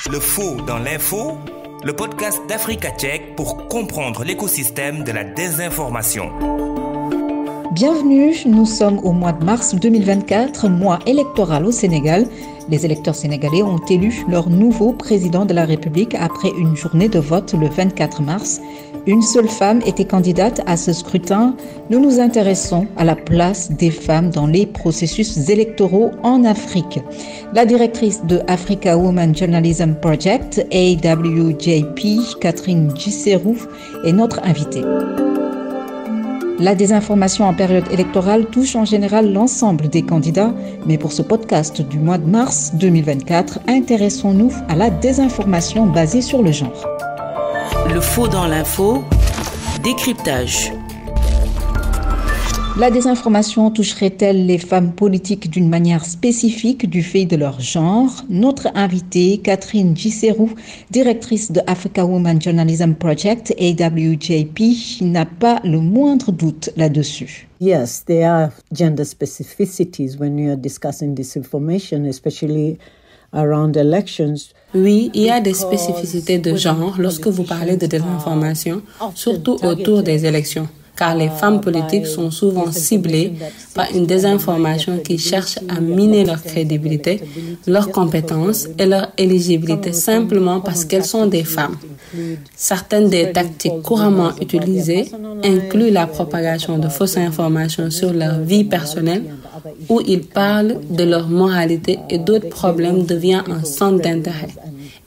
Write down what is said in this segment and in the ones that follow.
Le faux dans l'info, le podcast d'Africa Tchèque pour comprendre l'écosystème de la désinformation. Bienvenue, nous sommes au mois de mars 2024, mois électoral au Sénégal. Les électeurs sénégalais ont élu leur nouveau président de la République après une journée de vote le 24 mars. Une seule femme était candidate à ce scrutin. Nous nous intéressons à la place des femmes dans les processus électoraux en Afrique. La directrice de Africa Women Journalism Project, AWJP, Catherine Gisserou, est notre invitée. La désinformation en période électorale touche en général l'ensemble des candidats, mais pour ce podcast du mois de mars 2024, intéressons-nous à la désinformation basée sur le genre. Le faux dans l'info, décryptage. La désinformation toucherait-elle les femmes politiques d'une manière spécifique du fait de leur genre? Notre invitée, Catherine Gisserou, directrice de Africa Women Journalism Project, AWJP, n'a pas le moindre doute là-dessus. Yes, there are gender specificities when you are discussing this information, especially around elections. Oui, il y a des spécificités de genre lorsque vous parlez de désinformation, surtout autour des élections, car les femmes politiques sont souvent ciblées par une désinformation qui cherche à miner leur crédibilité, leurs compétences et leur éligibilité simplement parce qu'elles sont des femmes. Certaines des tactiques couramment utilisées incluent la propagation de fausses informations sur leur vie personnelle, où ils parlent de leur moralité et d'autres problèmes deviennent un centre d'intérêt.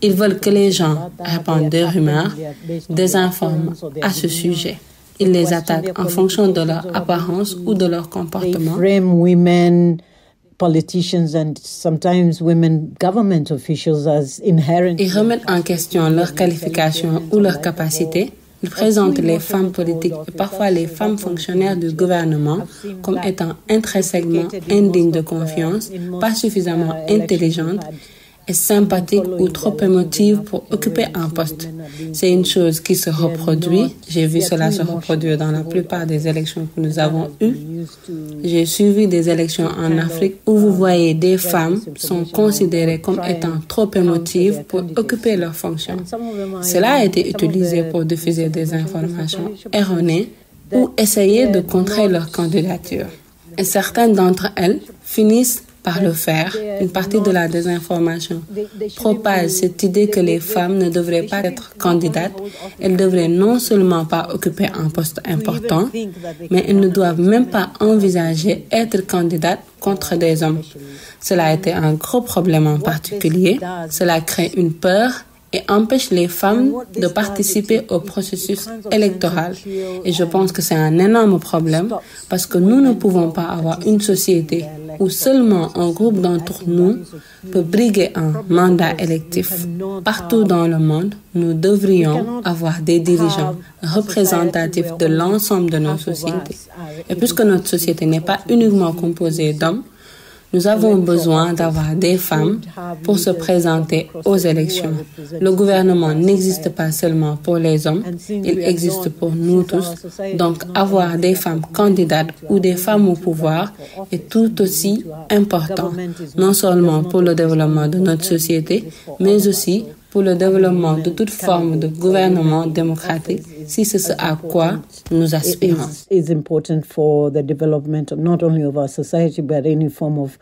Ils veulent que les gens répandent des rumeurs, désinforment à ce sujet. Ils les attaquent en fonction de leur apparence ou de leur comportement. Ils remettent en question leurs qualifications ou leurs capacités. Ils présentent les femmes politiques et parfois les femmes fonctionnaires du gouvernement comme étant intrinsèquement indignes de confiance, pas suffisamment intelligentes et sympathiques ou trop émotives pour occuper un poste. C'est une chose qui se reproduit. J'ai vu cela se reproduire dans la plupart des élections que nous avons eues. J'ai suivi des élections en Afrique où vous voyez des femmes sont considérées comme étant trop émotives pour occuper leurs fonctions. Cela a été utilisé pour diffuser des informations erronées ou essayer de contrer leur candidature. Et certaines d'entre elles finissent par le faire. Une partie de la désinformation propage cette idée que les femmes ne devraient pas être candidates. Elles devraient non seulement pas occuper un poste important, mais elles ne doivent même pas envisager être candidates contre des hommes. Cela a été un gros problème en particulier. Cela crée une peur et empêche les femmes de participer au processus électoral. Et je pense que c'est un énorme problème parce que nous ne pouvons pas avoir une société où seulement un groupe d'entre nous peut briguer un mandat électif. Partout dans le monde, nous devrions avoir des dirigeants représentatifs de l'ensemble de nos sociétés. Et puisque notre société n'est pas uniquement composée d'hommes, nous avons besoin d'avoir des femmes pour se présenter aux élections. Le gouvernement n'existe pas seulement pour les hommes, il existe pour nous tous. Donc, avoir des femmes candidates ou des femmes au pouvoir est tout aussi important, non seulement pour le développement de notre société, mais aussi pour le développement de toute forme de gouvernement démocratique, si c'est ce à quoi nous aspirons. It's important for the development not only of our society but any form of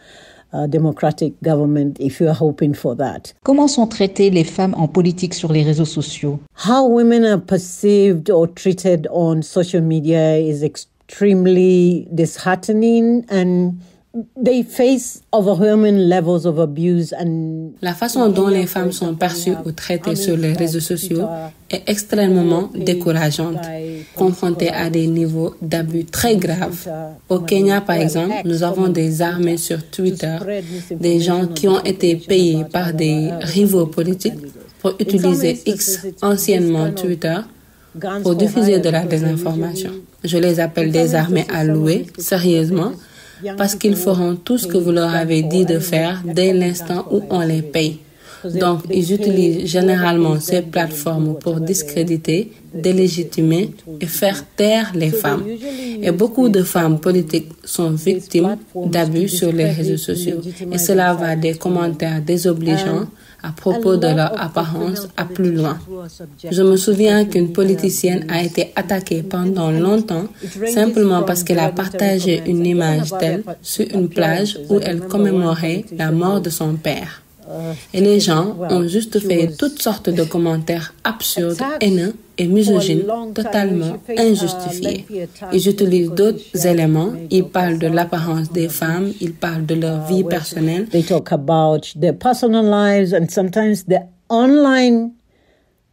democratic government if you are hoping for that. Comment sont traitées les femmes en politique sur les réseaux sociaux? How women are perceived or treated on social media is extremely disheartening and they face overwhelming levels of abuse and la façon dont les femmes sont perçues ou traitées sur les réseaux sociaux est extrêmement décourageante, confrontée à des niveaux d'abus très graves. Au Kenya, par exemple, nous avons des armées sur Twitter, des gens qui ont été payés par des rivaux politiques pour utiliser X, anciennement Twitter, pour diffuser de la désinformation. Je les appelle des armées à louer, sérieusement, parce qu'ils feront tout ce que vous leur avez dit de faire dès l'instant où on les paye. Donc, ils utilisent généralement ces plateformes pour discréditer, délégitimer et faire taire les femmes. Et beaucoup de femmes politiques sont victimes d'abus sur les réseaux sociaux. Et cela va des commentaires désobligeants à propos de leur apparence à plus loin. Je me souviens qu'une politicienne a été attaquée pendant longtemps simplement parce qu'elle a partagé une image d'elle sur une plage où elle commémorait la mort de son père. Et les gens ont juste fait toutes sortes de commentaires absurdes, haineux et misogynes, totalement injustifiés. Ils utilisent d'autres éléments. Ils parlent de l'apparence des femmes, ils parlent de leur vie personnelle. They talk about their personal lives, and sometimes the online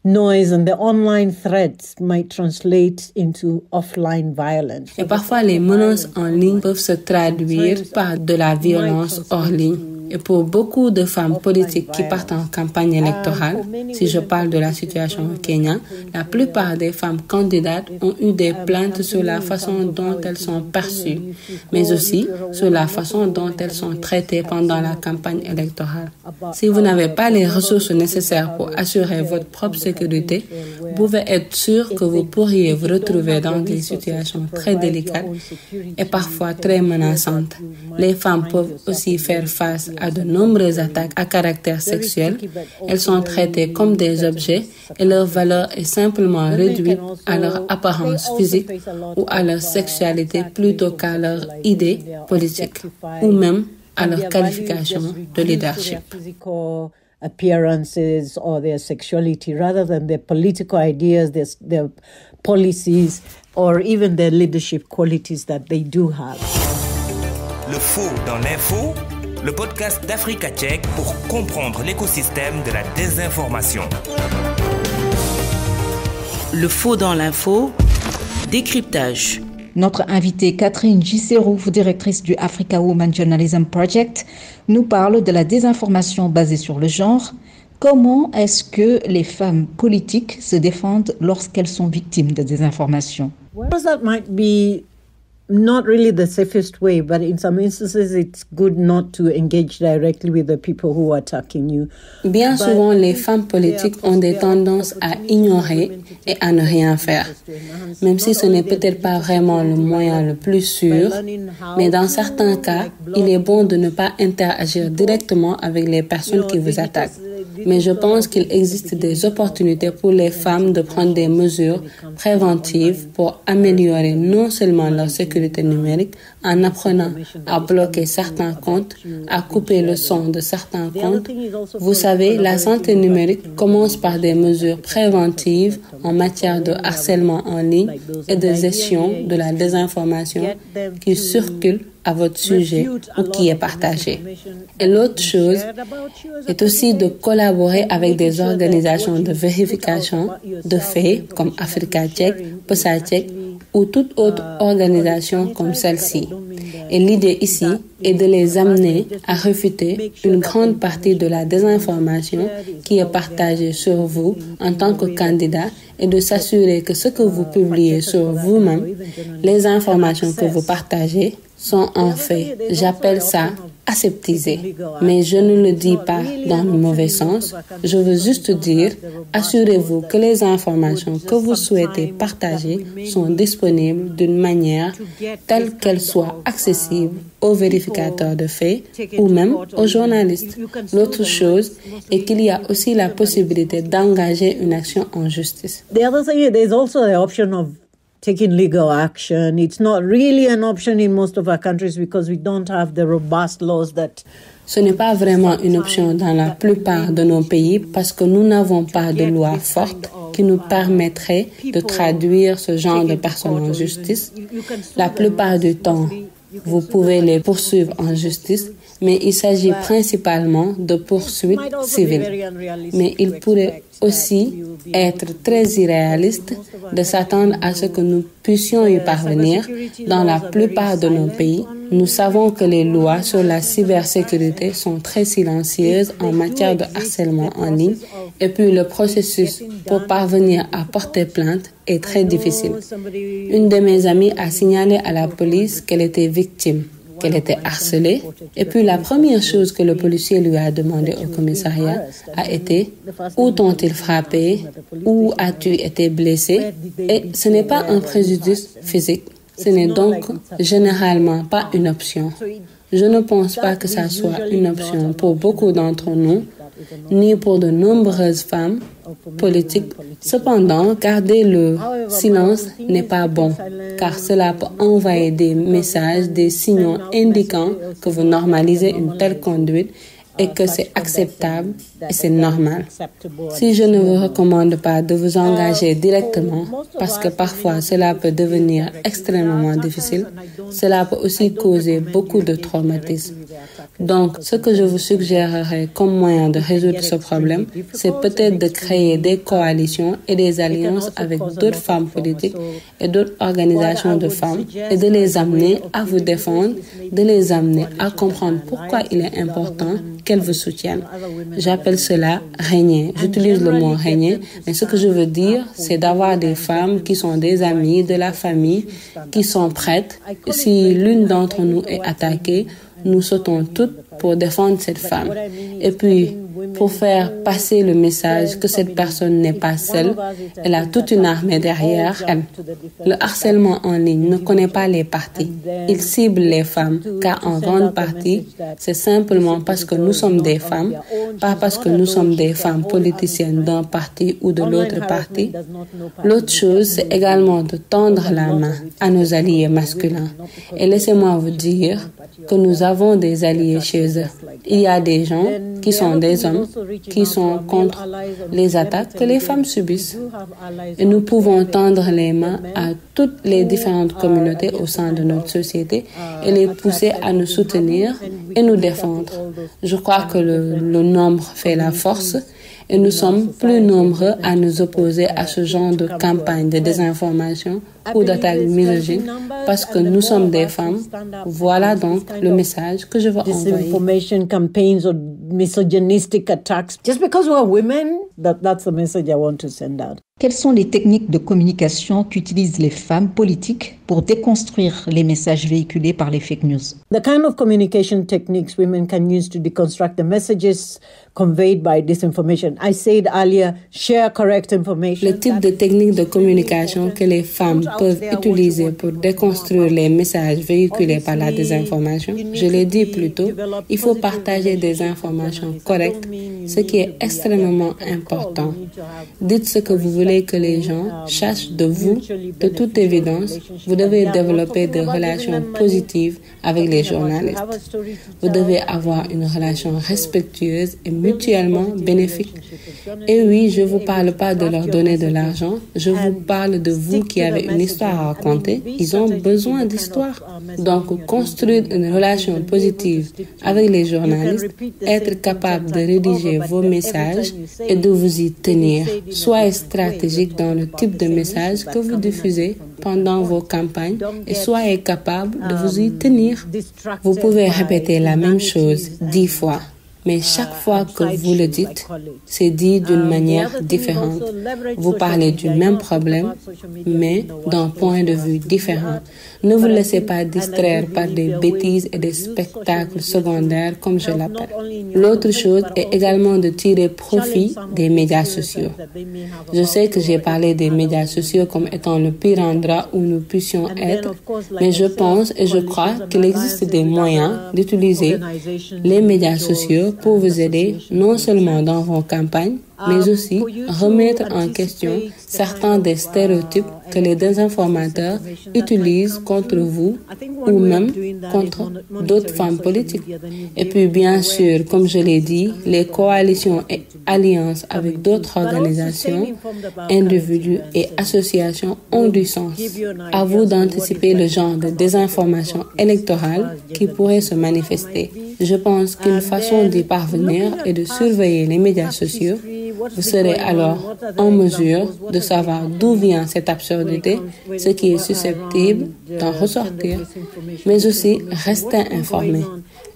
noise and the online threats might translate into offline violence. Et parfois, les menaces en ligne peuvent se traduire par de la violence hors ligne. Et pour beaucoup de femmes politiques qui partent en campagne électorale, si je parle de la situation au Kenya, la plupart des femmes candidates ont eu des plaintes sur la façon dont elles sont perçues, mais aussi sur la façon dont elles sont traitées pendant la campagne électorale. Si vous n'avez pas les ressources nécessaires pour assurer votre propre sécurité, vous pouvez être sûr que vous pourriez vous retrouver dans des situations très délicates et parfois très menaçantes. Les femmes peuvent aussi faire face à de nombreuses attaques à caractère sexuel. Elles sont traitées comme des objets et leur valeur est simplement réduite à leur apparence physique ou à leur sexualité plutôt qu'à leur idée politique ou même à leur qualification de leadership. Appearances or their sexuality rather than their political ideas, their policies, or even their leadership qualities that they do have. Le faux dans l'info, le podcast d'Africa Tchèque pour comprendre l'écosystème de la désinformation. Le faux dans l'info, décryptage. Notre invitée Catherine Gisserou, directrice du Africa Women Journalism Project, nous parle de la désinformation basée sur le genre. Comment est-ce que les femmes politiques se défendent lorsqu'elles sont victimes de désinformation? That might be not really the safest way, but in some instances it's good not to engage directly with the people who are attacking you. Bien souvent, les femmes politiques ont des tendances à ignorer et à ne rien faire, même si ce n'est peut-être pas vraiment le moyen le plus sûr, mais dans certains cas, il est bon de ne pas interagir directement avec les personnes qui vous attaquent. Mais je pense qu'il existe des opportunités pour les femmes de prendre des mesures préventives pour améliorer non seulement leur sécurité numérique en apprenant à bloquer certains comptes, à couper le son de certains comptes. Vous savez, la santé numérique commence par des mesures préventives en matière de harcèlement en ligne et de gestion de la désinformation qui circule à votre sujet ou qui est partagé. Et l'autre chose est aussi de collaborer avec des organisations de vérification de faits comme Africa Tchèque, POSA Tchèque ou toute autre organisation comme celle-ci. Et l'idée ici est de les amener à réfuter une grande partie de la désinformation qui est partagée sur vous en tant que candidat et de s'assurer que ce que vous publiez sur vous-même, les informations que vous partagez, sont en fait, j'appelle ça aseptisé. Mais je ne le dis pas dans le mauvais sens. Je veux juste dire, assurez-vous que les informations que vous souhaitez partager sont disponibles d'une manière telle qu'elles soient accessibles aux vérificateurs de faits ou même aux journalistes. L'autre chose est qu'il y a aussi la possibilité d'engager une action en justice. The other thing, there's also the option of taking legal action. It's not really an option in most of our countries because we don't have the robust laws that... Ce n'est pas vraiment une option dans la plupart de nos pays parce que nous n'avons pas de loi forte qui nous permettrait de traduire ce genre de personnes en justice. La plupart du temps, vous pouvez les poursuivre en justice, mais il s'agit principalement de poursuites civiles. Mais il pourrait aussi être très irréaliste de s'attendre à ce que nous puissions y parvenir. Dans la plupart de nos pays, nous savons que les lois sur la cybersécurité sont très silencieuses en matière de harcèlement en ligne et puis le processus pour parvenir à porter plainte est très difficile. Une de mes amies a signalé à la police qu'elle était victime. qu'elle était harcelée. Et puis la première chose que le policier lui a demandé au commissariat a été « Où t'ont-ils frappé? Où as-tu été blessé ?» Et ce n'est pas un préjudice physique. Ce n'est donc généralement pas une option. Je ne pense pas que ça soit une option pour beaucoup d'entre nous, ni pour de nombreuses femmes politiques. Cependant, garder le silence n'est pas bon, car cela peut envoyer des messages, des signaux indiquant que vous normalisez une telle conduite et que c'est acceptable et c'est normal. Si je ne vous recommande pas de vous engager directement, parce que parfois cela peut devenir extrêmement difficile, cela peut aussi causer beaucoup de traumatisme. Donc, ce que je vous suggérerais comme moyen de résoudre ce problème, c'est peut-être de créer des coalitions et des alliances avec d'autres femmes politiques et d'autres organisations de femmes et de les amener à vous défendre, de les amener à comprendre pourquoi il est important qu'elles vous soutiennent. J'appelle cela régner. J'utilise le mot régner, mais ce que je veux dire, c'est d'avoir des femmes qui sont des amies, de la famille, qui sont prêtes. Si l'une d'entre nous est attaquée, nous sautons toutes pour défendre cette femme. Et puis, pour faire passer le message que cette personne n'est pas seule, elle a toute une armée derrière elle. Le harcèlement en ligne ne connaît pas les partis. Il cible les femmes, car en grande partie, c'est simplement parce que nous sommes des femmes, pas parce que nous sommes des femmes politiciennes d'un parti ou de l'autre parti. L'autre chose, c'est également de tendre la main à nos alliés masculins. Et laissez-moi vous dire que nous avons des alliés chez eux. Il y a des gens qui sont des hommes qui sont contre les attaques que les femmes subissent. Et nous pouvons tendre les mains à toutes les différentes communautés au sein de notre société et les pousser à nous soutenir et nous défendre. Je crois que le nombre fait la force. Et nous sommes plus nombreux à nous opposer à ce genre de campagne de désinformation ou d'attaque misogyne parce que nous sommes des femmes. Voilà donc le message que je veux envoyer. Disinformation campaigns or misogynistic attacks. Just because we're women, that's the message I want to send out. Quelles sont les techniques de communication qu'utilisent les femmes politiques pour déconstruire les messages véhiculés par les fake news? The kind of communication techniques women can use to deconstruct the messages conveyed by disinformation. I said earlier, share correct information. Le type de technique de communication que les femmes peuvent utiliser pour déconstruire les messages véhiculés par la désinformation, je l'ai dit plus tôt, il faut partager des informations correctes, ce qui est extrêmement important. Dites ce que vous voulez que les gens sachent de vous. De toute évidence, vous devez développer des relations positives avec les journalistes. Vous devez avoir une relation respectueuse et mutuellement bénéfique. Et oui, je ne vous parle pas de leur donner de l'argent, je vous parle de vous qui avez une histoire à raconter. Ils ont besoin d'histoire. Donc, construire une relation positive avec les journalistes, être capable de rédiger vos messages et de vous y tenir. Soyez stratégique dans le type de message que vous diffusez pendant vos campagnes et soyez capable de vous y tenir. Vous pouvez répéter la même chose 10 fois. Mais chaque fois que vous le dites, c'est dit d'une manière différente. Vous parlez du même problème, mais d'un point de vue différent. Ne vous laissez pas distraire par des bêtises et des spectacles secondaires, comme je l'appelle. L'autre chose est également de tirer profit des médias sociaux. Je sais que j'ai parlé des médias sociaux comme étant le pire endroit où nous puissions être, mais je pense et je crois qu'il existe des moyens d'utiliser les médias sociaux pour vous aider non seulement dans vos campagnes, mais aussi remettre en question certains des stéréotypes que les désinformateurs utilisent contre vous ou même contre d'autres femmes politiques. Et puis bien sûr, comme je l'ai dit, les coalitions et alliances avec d'autres organisations, individus et associations ont du sens. À vous d'anticiper le genre de désinformation électorale qui pourrait se manifester. Je pense qu'une façon d'y parvenir est de surveiller les médias sociaux. Vous serez alors en mesure de savoir d'où vient cette absurdité, ce qui est susceptible d'en ressortir, mais aussi restez informés.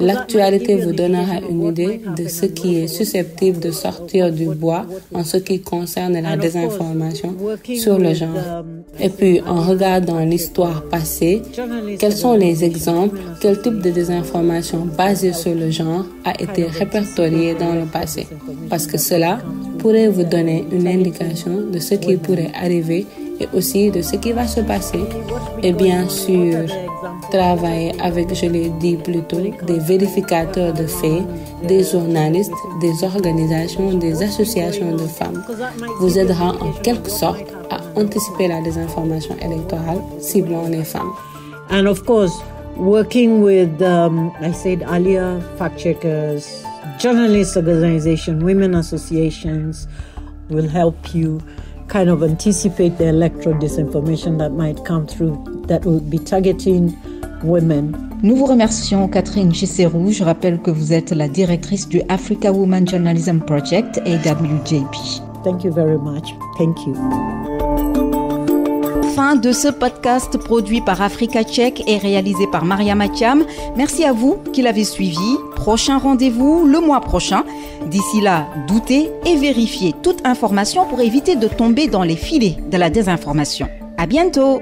L'actualité vous donnera une idée de ce qui est susceptible de sortir du bois en ce qui concerne la désinformation sur le genre. Et puis, en regardant l'histoire passée, quels sont les exemples, quel type de désinformation basée sur le genre a été répertorié dans le passé? Parce que cela pourrait vous donner une indication de ce qui pourrait arriver et aussi de ce qui va se passer. Et bien sûr, travailler avec, je l'ai dit plus tôt, des vérificateurs de faits, des journalistes, des organisations, des associations de femmes vous aidera en quelque sorte à anticiper la désinformation électorale ciblant les femmes. And of course, working with, I said earlier, fact-checkers, journalist organizations, women associations will help you kind of anticipate the electoral disinformation that might come through, that will be targeting women. Nous vous remercions, Catherine Gisserou. Je rappelle que vous êtes la directrice du Africa Women Journalism Project, AWJP. Thank you very much. Thank you. Fin de ce podcast produit par Africa Check et réalisé par Maria Mathiam. Merci à vous qui l'avez suivi. Prochain rendez-vous le mois prochain. D'ici là, doutez et vérifiez toute information pour éviter de tomber dans les filets de la désinformation. À bientôt!